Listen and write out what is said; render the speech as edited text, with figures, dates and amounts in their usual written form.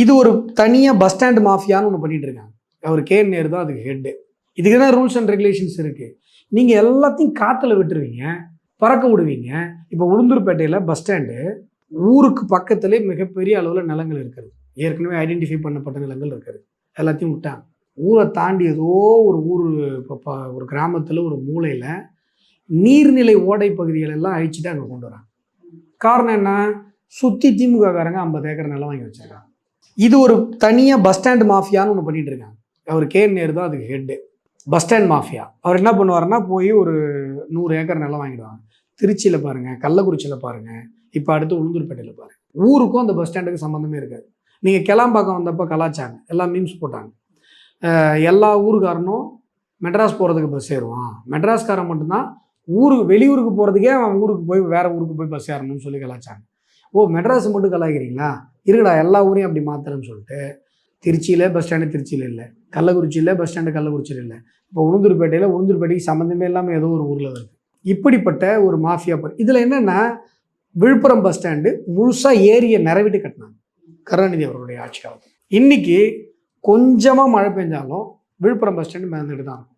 இது ஒரு தனியாக பஸ் ஸ்டாண்ட் மாஃபியான்னு ஒன்று பண்ணிட்டு இருக்காங்க. அவர் கே.என். நேரு தான் அதுக்கு ஹெட்டு. இதுக்கு தான் ரூல்ஸ் அண்ட் ரெகுலேஷன்ஸ் இருக்குது. நீங்கள் எல்லாத்தையும் காற்றுல விட்டுருவீங்க, பறக்க விடுவீங்க. இப்போ உளுந்தூர்பேட்டையில் பஸ் ஸ்டாண்டு ஊருக்கு பக்கத்துலேயே மிகப்பெரிய அளவில் நிலங்கள் இருக்கிறது. ஏற்கனவே ஐடென்டிஃபை பண்ணப்பட்ட நிலங்கள் இருக்கிறது. எல்லாத்தையும் விட்டாங்க. ஊரை தாண்டி ஏதோ ஒரு ஊர், இப்போ ஒரு கிராமத்தில் ஒரு மூலையில் நீர்நிலை ஓடை பகுதிகள் எல்லாம் அழிச்சிட்டு அங்கே கொண்டு வராங்க. காரணம் என்ன? சுற்றி திமுககாரங்க 50 ஏக்கர் நிலம் வாங்கி வச்சிருக்காங்க. இது ஒரு தனியாக பஸ் ஸ்டாண்ட் மாஃபியான்னு ஒன்று பண்ணிட்டு இருக்காங்க. அவர் கே.என். நேரு தான் அதுக்கு ஹெட்டு. Bus stand mafia. அவர் என்ன பண்ணுவாருன்னா, போய் ஒரு 100 ஏக்கர் நிலம் வாங்கிடுவாங்க. திருச்சியில் பாருங்கள், கள்ளக்குறிச்சியில் பாருங்கள், இப்போ அடுத்து உளுந்தூர்பேட்டையில் பாருங்கள். ஊருக்கும் அந்த பஸ் ஸ்டாண்டுக்கு சம்மந்தமே இருக்காது. நீங்கள் கிளாம்பாக்கம் வந்தப்போ கலாச்சாங்க, எல்லாம் மீம்ஸ் போட்டாங்க. எல்லா ஊருக்காரனும் மெட்ராஸ் போகிறதுக்கு பஸ் ஏறுவான், மெட்ராஸ்காரன் மட்டும்தான் வெளியூருக்கு போகிறதுக்கே அவன் ஊருக்கு போய் வேறு ஊருக்கு போய் பஸ் ஏறணும்னு சொல்லி கலாச்சாங்க. ஓ, மெட்ராஸ் மட்டும் கலாய்க்கிறீங்களா, இருக்குடா எல்லா ஊரையும் அப்படி மாத்திரன்னு சொல்லிட்டு திருச்சியில் பஸ் ஸ்டாண்டு திருச்சியில் இல்லை, கள்ளக்குறிச்சியில் பஸ் ஸ்டாண்டு கள்ளக்குறிச்சியில் இல்லை, இப்போ உளுந்தூர்பேட்டைக்கு சம்மந்தமே இல்லாமல் ஏதோ ஒரு ஊரில் வருது. இப்படிப்பட்ட ஒரு மாஃபியா. இதில் என்னென்னா, விழுப்புரம் பஸ் ஸ்டாண்டு முழுசாக ஏரியை நிறவிட்டு கட்டினாங்க கருணாநிதி அவர்களுடைய ஆட்சியாகும். இன்றைக்கி கொஞ்சமாக மழை பெஞ்சாலும் விழுப்புரம் பஸ் ஸ்டாண்டு மிதந்துட்டு தான் இருக்கும்.